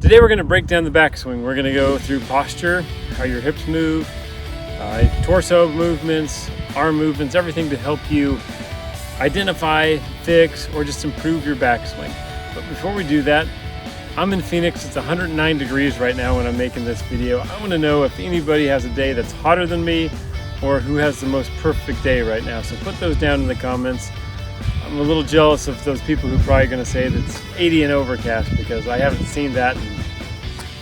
Today we're going to break down the backswing. We're going to go through posture, how your hips move, torso movements, arm movements, everything to help you identify, fix, or just improve your backswing. But before we do that, I'm in Phoenix. It's 109 degrees right now when I'm making this video. I want to know if anybody has a day that's hotter than me or who has the most perfect day right now. So put those down in the comments. I'm a little jealous of those people who are probably going to say that it's 80 and overcast, because I haven't seen that in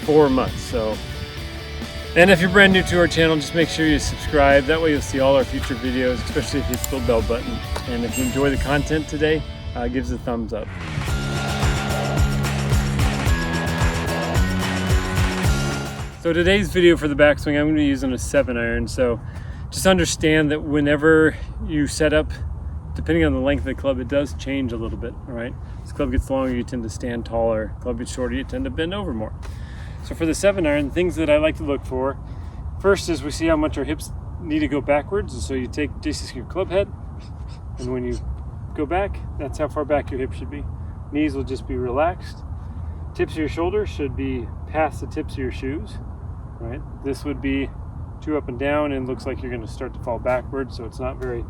4 months. And if you're brand new to our channel, just make sure you subscribe. That way you'll see all our future videos, especially if you hit the little bell button. And if you enjoy the content today, give us a thumbs up. So today's video for the backswing, I'm going to be using a 7-iron. So just understand that whenever you set up, depending on the length of the club, it does change a little bit, all right? As the club gets longer, you tend to stand taller. Club gets shorter, you tend to bend over more. So for the 7-iron, things that I like to look for, first is we see how much our hips need to go backwards. And so you take just your club head, and when you go back, that's how far back your hips should be. Knees will just be relaxed. Tips of your shoulders should be past the tips of your shoes, right? This would be too up and down and looks like you're gonna start to fall backwards, so it's not very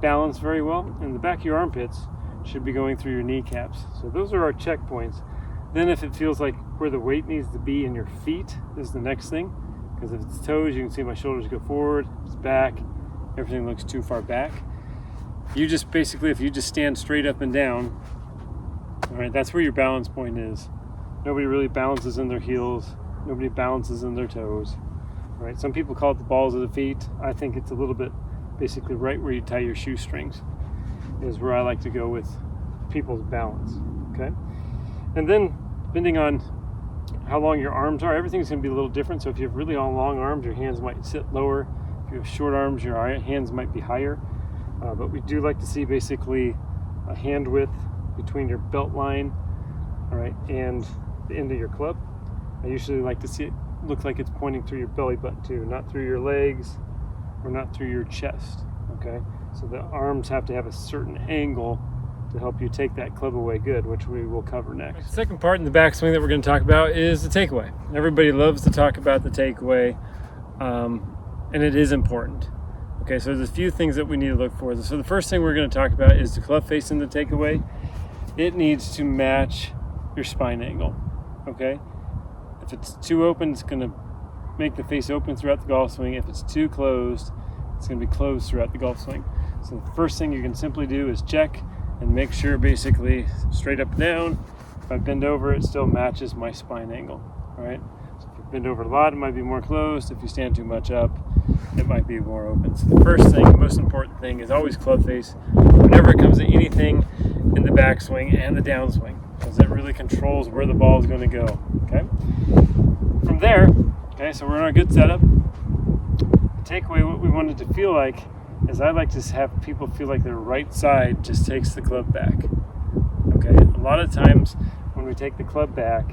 balanced very well. And the back of your armpits should be going through your kneecaps. So those are our checkpoints. Then if it feels like where the weight needs to be in your feet is the next thing, because if it's toes, you can see my shoulders go forward, if it's back, everything looks too far back. You just basically, if you just stand straight up and down, all right, that's where your balance point is. Nobody really balances in their heels. Nobody balances in their toes, all right? Some people call it the balls of the feet. I think it's a little bit basically right where you tie your shoestrings is where I like to go with people's balance, okay? And then depending on how long your arms are, everything's gonna be a little different. So if you have really long arms, your hands might sit lower. If you have short arms, your hands might be higher. But we do like to see basically a hand width between your belt line, all right, and the end of your club. I usually like to see it look like it's pointing through your belly button too, not through your legs, or not through your chest, okay? So the arms have to have a certain angle to help you take that club away good, which we will cover next. The second part in the backswing that we're going to talk about is the takeaway. Everybody loves to talk about the takeaway, and it is important. Okay, so there's a few things that we need to look for. So the first thing we're going to talk about is the club face in the takeaway. It needs to match your spine angle, okay? If it's too open, it's going to make the face open throughout the golf swing. If it's too closed, it's going to be closed throughout the golf swing. So the first thing you can simply do is check and make sure basically straight up and down. If I bend over, it still matches my spine angle, all right? So if you bend over a lot, it might be more closed. If you stand too much up, it might be more open. So the first thing, the most important thing is always club face whenever it comes to anything in the backswing and the downswing, because it really controls where the ball is going to go, okay? From there, okay, so we're on a good setup. The takeaway, what we wanted to feel like is I like to have people feel like their right side just takes the club back. Okay, a lot of times when we take the club back,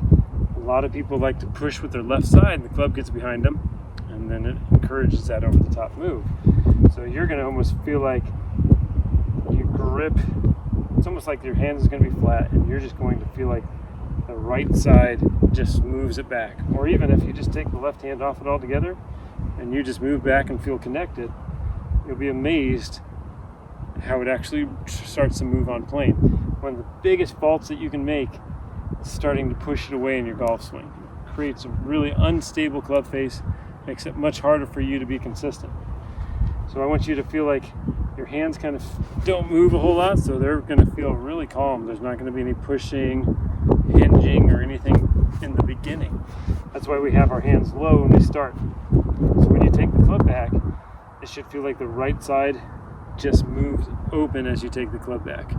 a lot of people like to push with their left side and the club gets behind them, and then it encourages that over the top move. So you're going to almost feel like you grip, it's almost like your hands is going to be flat and you're just going to feel like the right side just moves it back. Or even if you just take the left hand off it altogether and you just move back and feel connected, you'll be amazed how it actually starts to move on plane. One of the biggest faults that you can make is starting to push it away in your golf swing. It creates a really unstable club face, makes it much harder for you to be consistent. So I want you to feel like your hands kind of don't move a whole lot, so they're going to feel really calm. There's not going to be any pushing, hinging, or anything in the beginning. That's why we have our hands low when we start. So when you take the club back, it should feel like the right side just moves open as you take the club back.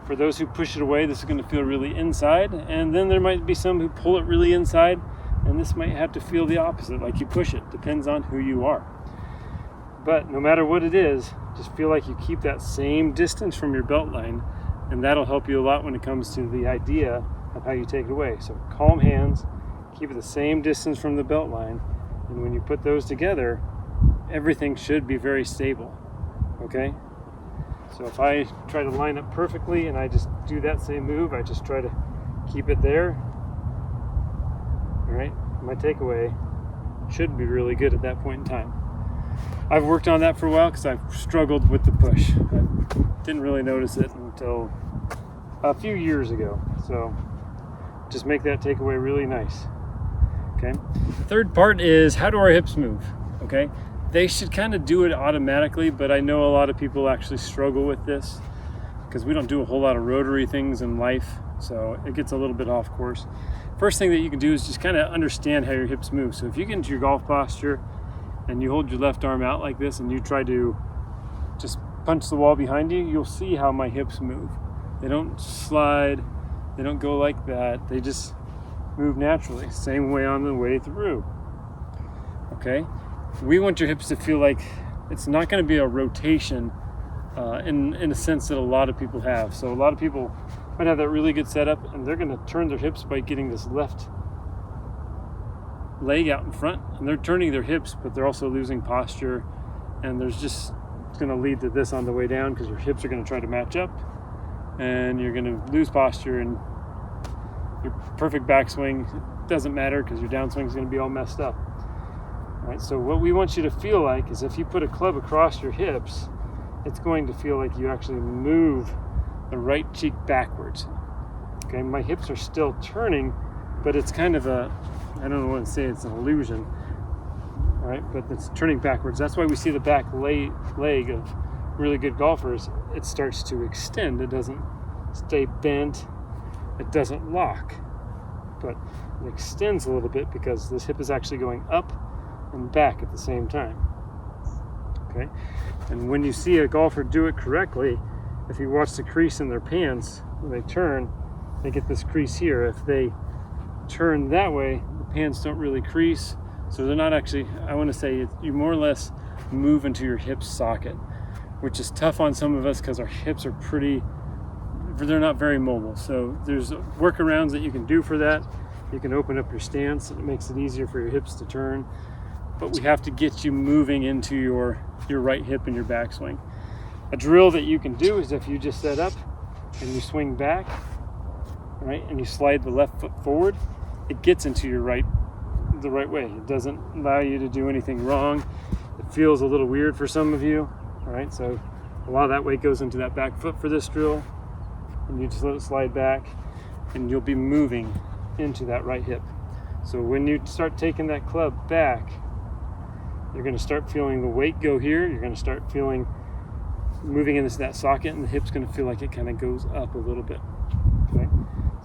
For those who push it away, this is going to feel really inside, and then there might be some who pull it really inside, and this might have to feel the opposite, like you push it. Depends on who you are. But no matter what it is, just feel like you keep that same distance from your belt line, and that'll help you a lot when it comes to the idea of how you take it away. So calm hands, keep it the same distance from the belt line, and when you put those together, everything should be very stable, okay? So if I try to line up perfectly and I just do that same move, I just try to keep it there, All right, my takeaway should be really good at that point in time. I've worked on that for a while because I've struggled with the push. I didn't really notice it until a few years ago. So just make that takeaway really nice. Okay. The third part is, how do our hips move? Okay. They should kind of do it automatically, but I know a lot of people actually struggle with this because we don't do a whole lot of rotary things in life. So it gets a little bit off course. First thing that you can do is just kind of understand how your hips move. So if you get into your golf posture and you hold your left arm out like this and you try to just punch the wall behind you, you'll see how my hips move. They don't slide, they don't go like that, they just move naturally, same way on the way through. Okay, we want your hips to feel like it's not going to be a rotation in a sense that a lot of people have. So a lot of people might have that really good setup and they're going to turn their hips by getting this left leg out in front, and they're turning their hips, but they're also losing posture, and it's going to lead to this on the way down because your hips are going to try to match up and you're going to lose posture, and your perfect backswing doesn't matter because your downswing is going to be all messed up. All right, so what we want you to feel like is if you put a club across your hips, it's going to feel like you actually move the right cheek backwards. Okay, my hips are still turning, but it's kind of I don't want to say it's an illusion, all right, but it's turning backwards. That's why we see the back leg of really good golfers. It starts to extend. It doesn't stay bent. It doesn't lock, but it extends a little bit because this hip is actually going up and back at the same time. Okay, and when you see a golfer do it correctly, if you watch the crease in their pants when they turn, they get this crease here. If they turn that way, the pants don't really crease, so they're not actually, I want to say you more or less move into your hip socket, which is tough on some of us because our hips are they're not very mobile. So there's workarounds that you can do for that. You can open up your stance, it makes it easier for your hips to turn, but we have to get you moving into your right hip in your backswing. A drill that you can do is if you just set up and you swing back, right, and you slide the left foot forward, it gets into the right way. It doesn't allow you to do anything wrong. It feels a little weird for some of you, all right? So a lot of that weight goes into that back foot for this drill, and you just let it slide back, and you'll be moving into that right hip. So when you start taking that club back, you're going to start feeling the weight go here. You're going to start feeling moving into that socket, and the hip's going to feel like it kind of goes up a little bit. Okay,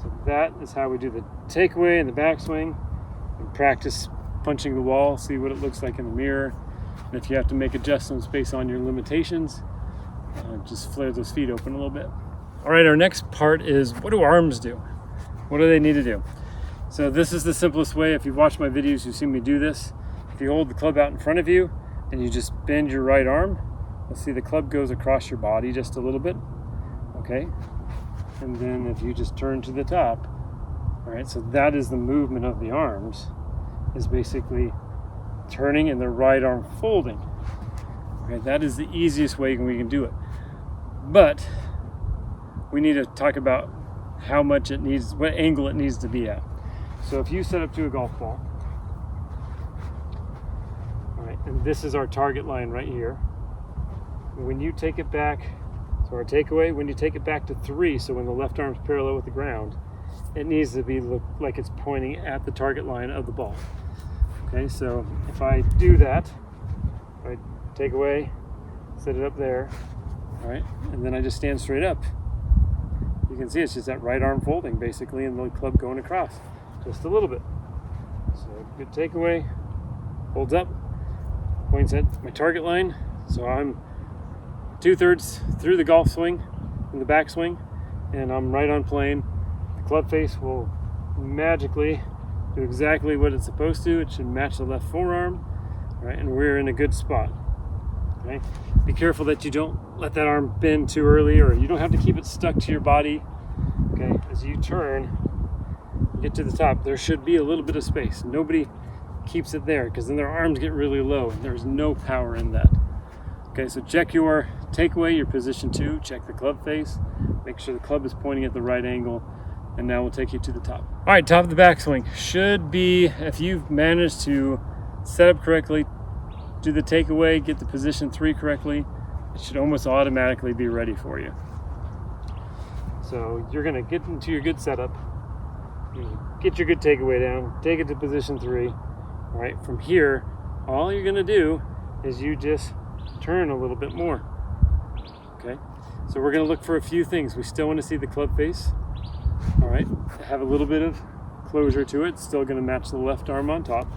so that is how we do the takeaway and the backswing. And practice punching the wall, see what it looks like in the mirror, and if you have to make adjustments based on your limitations, just flare those feet open a little bit. All right, our next part is, what do arms do? What do they need to do? So this is the simplest way. If you've watched my videos, you've seen me do this. If you hold the club out in front of you and you just bend your right arm, you'll see the club goes across your body just a little bit, okay? And then if you just turn to the top, all right, so that is the movement of the arms, is basically turning and the right arm folding. Okay, that is the easiest way we can do it. But we need to talk about how much it needs, what angle it needs to be at. So if you set up to a golf ball, all right, and this is our target line right here. When you take it back, so our takeaway, when you take it back to 3, so when the left arm's parallel with the ground, it needs to look like it's pointing at the target line of the ball. Okay, so if I do that, I take away, set it up there, all right, and then I just stand straight up. You can see it's just that right arm folding basically, and the club going across just a little bit. So good takeaway, holds up, points at my target line. So I'm 2/3 through the golf swing in the backswing, and I'm right on plane. The club face will magically do exactly what it's supposed to. It should match the left forearm, right? And we're in a good spot. Okay? Be careful that you don't let that arm bend too early, or you don't have to keep it stuck to your body. Okay, as you turn, get to the top, there should be a little bit of space. Nobody keeps it there because then their arms get really low and there's no power in that. Okay, so check your takeaway, your position 2, check the club face, make sure the club is pointing at the right angle, and now we'll take you to the top. All right, top of the backswing should be, if you've managed to set up correctly, do the takeaway, get the position 3 correctly, it should almost automatically be ready for you. So you're gonna get into your good setup, get your good takeaway down, take it to position 3. All right, from here, all you're gonna do is you just turn a little bit more. Okay, so we're gonna look for a few things. We still wanna see the club face. All right, have a little bit of closure to it. It's still gonna match the left arm on top.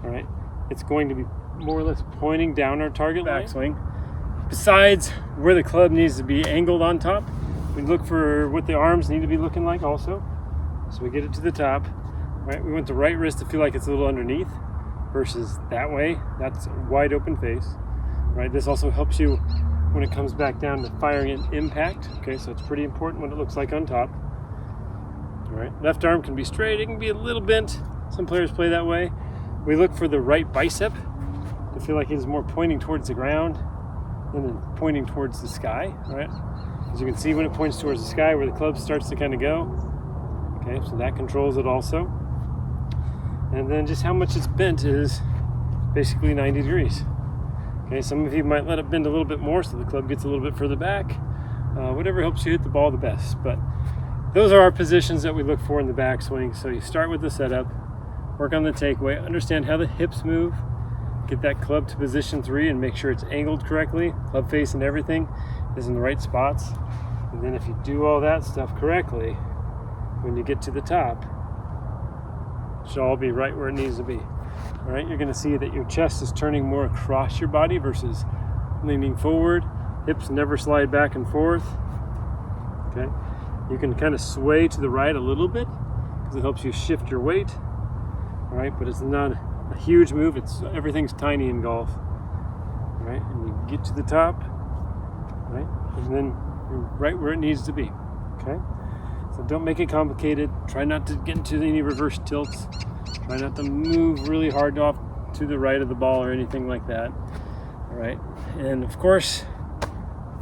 All right, it's going to be more or less pointing down our target backswing. Besides where the club needs to be angled on top, we look for what the arms need to be looking like also. So we get it to the top. All right, we want the right wrist to feel like it's a little underneath versus that way. That's a wide open face. All right, this also helps you when it comes back down to firing an impact. Okay, so it's pretty important what it looks like on top. All right, left arm can be straight, it can be a little bent. Some players play that way. We look for the right bicep to feel like it's more pointing towards the ground and then pointing towards the sky. All right, as you can see, when it points towards the sky, where the club starts to kind of go. Okay, so that controls it also. And then just how much it's bent is basically 90 degrees. Okay, some of you might let it bend a little bit more so the club gets a little bit further back. Whatever helps you hit the ball the best. But those are our positions that we look for in the backswing. So you start with the setup, work on the takeaway, understand how the hips move, get that club to position 3 and make sure it's angled correctly, club face and everything is in the right spots. And then if you do all that stuff correctly, when you get to the top, it should all be right where it needs to be. All right, you're gonna see that your chest is turning more across your body versus leaning forward. Hips never slide back and forth. Okay, you can kind of sway to the right a little bit because it helps you shift your weight. All right, but it's not a huge move. Everything's tiny in golf. All right, and you get to the top, right, and then you're right where it needs to be. Okay, so don't make it complicated. Try not to get into any reverse tilts. Try not to move really hard off to the right of the ball or anything like that. All right, and of course,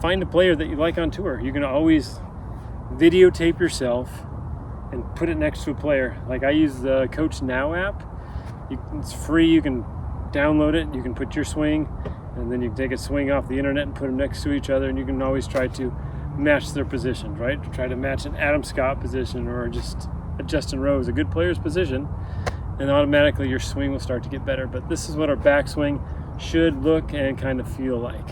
find a player that you like on tour. You can always videotape yourself and put it next to a player. Like I use the Coach Now app. It's free, you can download it, you can put your swing, and then you can take a swing off the internet and put them next to each other, and you can always try to match their positions, right? Try to match an Adam Scott position or just a Justin Rose, a good player's position, and automatically your swing will start to get better. But this is what our backswing should look and kind of feel like.